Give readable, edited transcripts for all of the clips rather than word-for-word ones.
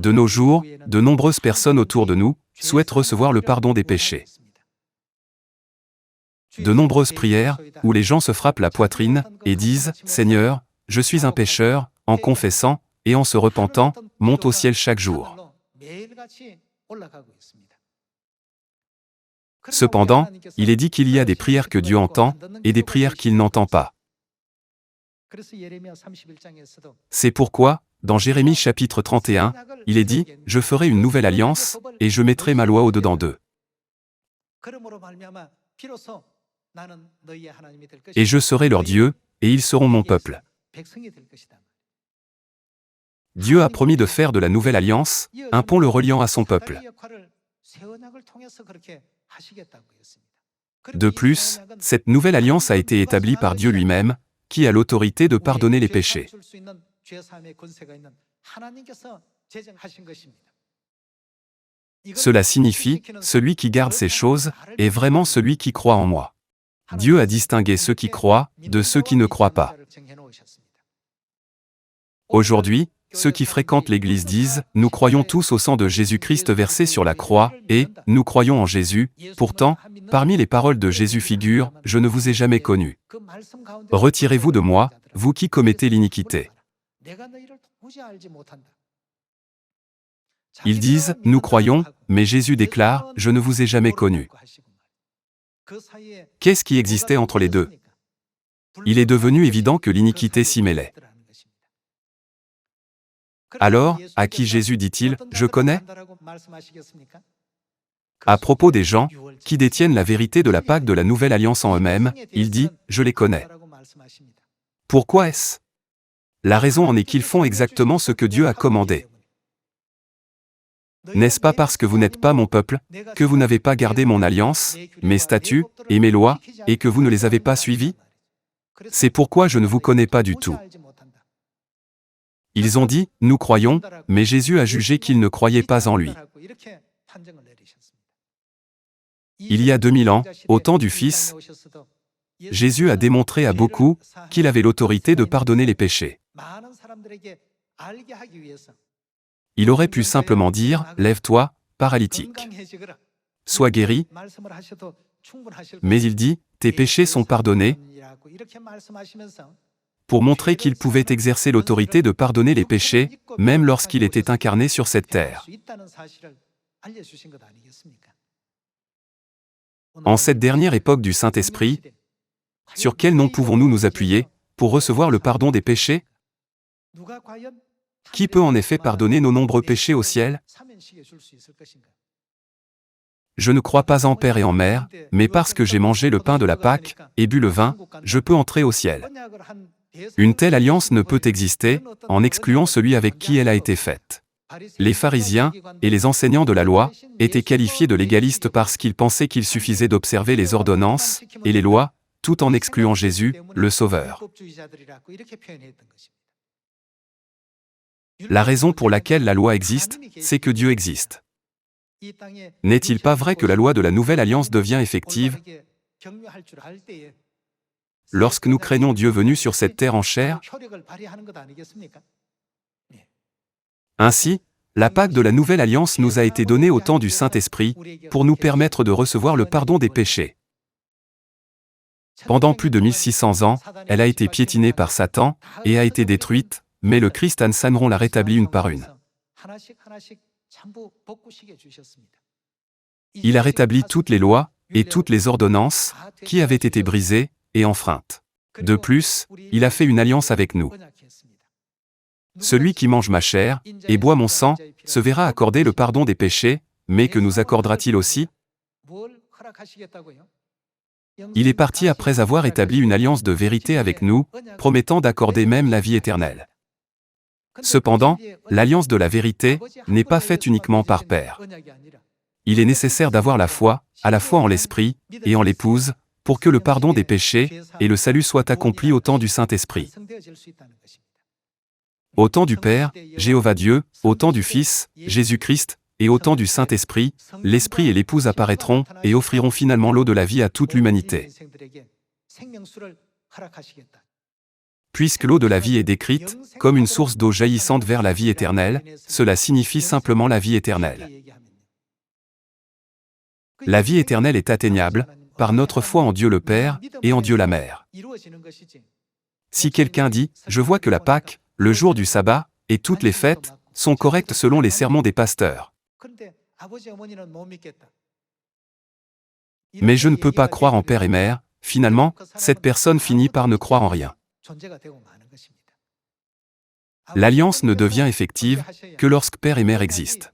De nos jours, de nombreuses personnes autour de nous souhaitent recevoir le pardon des péchés. De nombreuses prières, où les gens se frappent la poitrine et disent « Seigneur, je suis un pécheur », en confessant et en se repentant, montent au ciel chaque jour. Cependant, il est dit qu'il y a des prières que Dieu entend et des prières qu'il n'entend pas. C'est pourquoi, dans Jérémie chapitre 31, il est dit « Je ferai une nouvelle alliance, et je mettrai ma loi au-dedans d'eux. Et je serai leur Dieu, et ils seront mon peuple. » Dieu a promis de faire de la nouvelle alliance un pont le reliant à son peuple. De plus, cette nouvelle alliance a été établie par Dieu lui-même, qui a l'autorité de pardonner les péchés. Cela signifie, celui qui garde ces choses est vraiment celui qui croit en moi. Dieu a distingué ceux qui croient de ceux qui ne croient pas. Aujourd'hui, ceux qui fréquentent l'Église disent « Nous croyons tous au sang de Jésus-Christ versé sur la croix, et nous croyons en Jésus. Pourtant, parmi les paroles de Jésus figure « Je ne vous ai jamais connu. Retirez-vous de moi, vous qui commettez l'iniquité. » Ils disent « Nous croyons », mais Jésus déclare « Je ne vous ai jamais connu. » Qu'est-ce qui existait entre les deux? Il est devenu évident que l'iniquité s'y mêlait. Alors, à qui Jésus dit-il « Je connais » ? À propos des gens qui détiennent la vérité de la Pâque de la Nouvelle Alliance en eux-mêmes, il dit « Je les connais ». Pourquoi est-ce? La raison en est qu'ils font exactement ce que Dieu a commandé. N'est-ce pas parce que vous n'êtes pas mon peuple, que vous n'avez pas gardé mon alliance, mes statuts et mes lois, et que vous ne les avez pas suivis? C'est pourquoi je ne vous connais pas du tout. Ils ont dit, nous croyons, mais Jésus a jugé qu'ils ne croyaient pas en lui. Il y a 2000 ans, au temps du Fils, Jésus a démontré à beaucoup qu'il avait l'autorité de pardonner les péchés. Il aurait pu simplement dire « Lève-toi, paralytique. Sois guéri. » Mais il dit « Tes péchés sont pardonnés » pour montrer qu'il pouvait exercer l'autorité de pardonner les péchés, même lorsqu'il était incarné sur cette terre. En cette dernière époque du Saint-Esprit, sur quel nom pouvons-nous nous appuyer pour recevoir le pardon des péchés? Qui peut en effet pardonner nos nombreux péchés au ciel? Je ne crois pas en Père et en Mère, mais parce que j'ai mangé le pain de la Pâque et bu le vin, je peux entrer au ciel. Une telle alliance ne peut exister en excluant celui avec qui elle a été faite. Les pharisiens et les enseignants de la loi étaient qualifiés de légalistes parce qu'ils pensaient qu'il suffisait d'observer les ordonnances et les lois, tout en excluant Jésus, le Sauveur. La raison pour laquelle la loi existe, c'est que Dieu existe. N'est-il pas vrai que la loi de la Nouvelle Alliance devient effective lorsque nous craignons Dieu venu sur cette terre en chair? Ainsi, la Pâque de la Nouvelle Alliance nous a été donnée au temps du Saint-Esprit pour nous permettre de recevoir le pardon des péchés. Pendant plus de 1600 ans, elle a été piétinée par Satan et a été détruite, mais le Christ Ansanron l'a rétablie une par une. Il a rétabli toutes les lois et toutes les ordonnances qui avaient été brisées et enfreintes. De plus, il a fait une alliance avec nous. Celui qui mange ma chair et boit mon sang se verra accorder le pardon des péchés, mais que nous accordera-t-il aussi? Il est parti après avoir établi une alliance de vérité avec nous, promettant d'accorder même la vie éternelle. Cependant, l'alliance de la vérité n'est pas faite uniquement par pair. Il est nécessaire d'avoir la foi, à la fois en l'Esprit et en l'Épouse, pour que le pardon des péchés et le salut soient accomplis au temps du Saint-Esprit. Au temps du Père, Jéhovah Dieu, au temps du Fils, Jésus-Christ, et au temps du Saint-Esprit, l'Esprit et l'Épouse apparaîtront et offriront finalement l'eau de la vie à toute l'humanité. Puisque l'eau de la vie est décrite comme une source d'eau jaillissante vers la vie éternelle, cela signifie simplement la vie éternelle. La vie éternelle est atteignable par notre foi en Dieu le Père et en Dieu la Mère. Si quelqu'un dit « Je vois que la Pâque, le jour du sabbat, et toutes les fêtes sont correctes selon les sermons des pasteurs. Mais je ne peux pas croire en Père et Mère », finalement, cette personne finit par ne croire en rien. L'alliance ne devient effective que lorsque Père et Mère existent.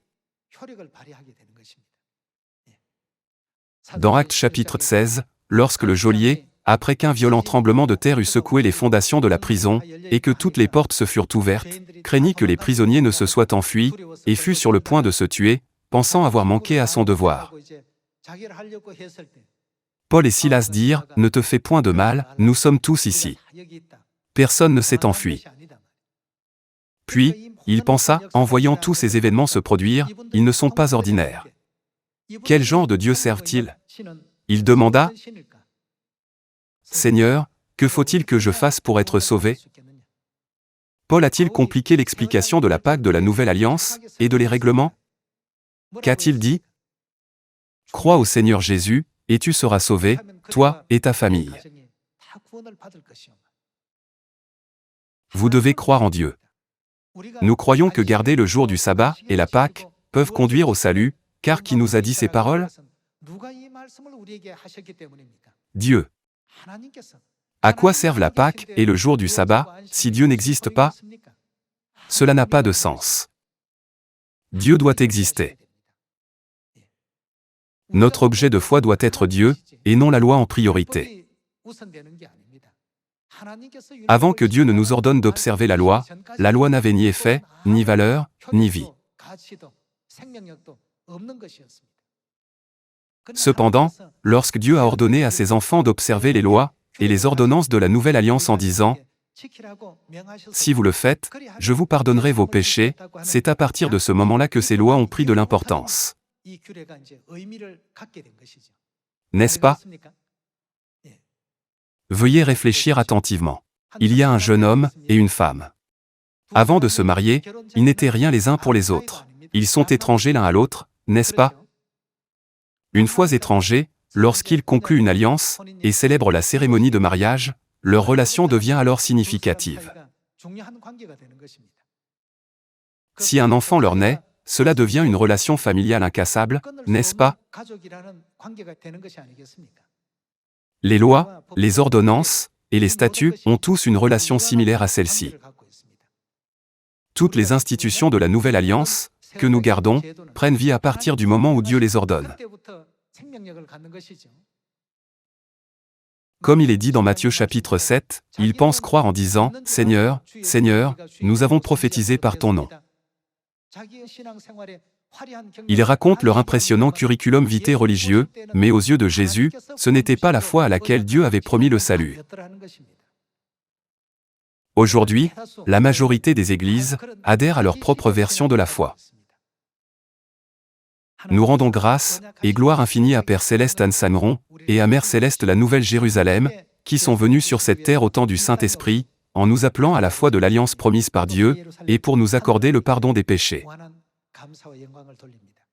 Dans Actes chapitre 16, lorsque le geôlier, après qu'un violent tremblement de terre eut secoué les fondations de la prison, et que toutes les portes se furent ouvertes, craignit que les prisonniers ne se soient enfuis, et fut sur le point de se tuer, pensant avoir manqué à son devoir. Paul et Silas dirent « Ne te fais point de mal, nous sommes tous ici. » Personne ne s'est enfui. Puis, il pensa, en voyant tous ces événements se produire, ils ne sont pas ordinaires. Quel genre de Dieu servent-ils? Il demanda, « Seigneur, que faut-il que je fasse pour être sauvé ?» Paul a-t-il compliqué l'explication de la Pâque de la Nouvelle Alliance et de les règlements? Qu'a-t-il dit? « Crois au Seigneur Jésus, et tu seras sauvé, toi et ta famille. » Vous devez croire en Dieu. Nous croyons que garder le jour du sabbat et la Pâque peuvent conduire au salut, car qui nous a dit ces paroles? Dieu. À quoi servent la Pâque et le jour du sabbat, si Dieu n'existe pas? Cela n'a pas de sens. Dieu doit exister. Notre objet de foi doit être Dieu, et non la loi en priorité. Avant que Dieu ne nous ordonne d'observer la loi n'avait ni effet, ni valeur, ni vie. Cependant, lorsque Dieu a ordonné à ses enfants d'observer les lois et les ordonnances de la Nouvelle Alliance en disant « Si vous le faites, je vous pardonnerai vos péchés », c'est à partir de ce moment-là que ces lois ont pris de l'importance. N'est-ce pas? Veuillez réfléchir attentivement. Il y a un jeune homme et une femme. Avant de se marier, ils n'étaient rien les uns pour les autres. Ils sont étrangers l'un à l'autre, n'est-ce pas? Une fois étrangers, lorsqu'ils concluent une alliance et célèbrent la cérémonie de mariage, leur relation devient alors significative. Si un enfant leur naît, cela devient une relation familiale incassable, n'est-ce pas? Les lois, les ordonnances et les statuts ont tous une relation similaire à celle-ci. Toutes les institutions de la Nouvelle Alliance, que nous gardons, prennent vie à partir du moment où Dieu les ordonne. Comme il est dit dans Matthieu chapitre 7, ils pensent croire en disant « Seigneur, Seigneur, nous avons prophétisé par ton nom. » Ils racontent leur impressionnant curriculum vitae religieux, mais aux yeux de Jésus, ce n'était pas la foi à laquelle Dieu avait promis le salut. Aujourd'hui, la majorité des églises adhèrent à leur propre version de la foi. Nous rendons grâce et gloire infinie à Père Céleste Anne Samron et à Mère Céleste la Nouvelle Jérusalem, qui sont venus sur cette terre au temps du Saint-Esprit, en nous appelant à la foi de l'alliance promise par Dieu, et pour nous accorder le pardon des péchés. 감사와 영광을 돌립니다.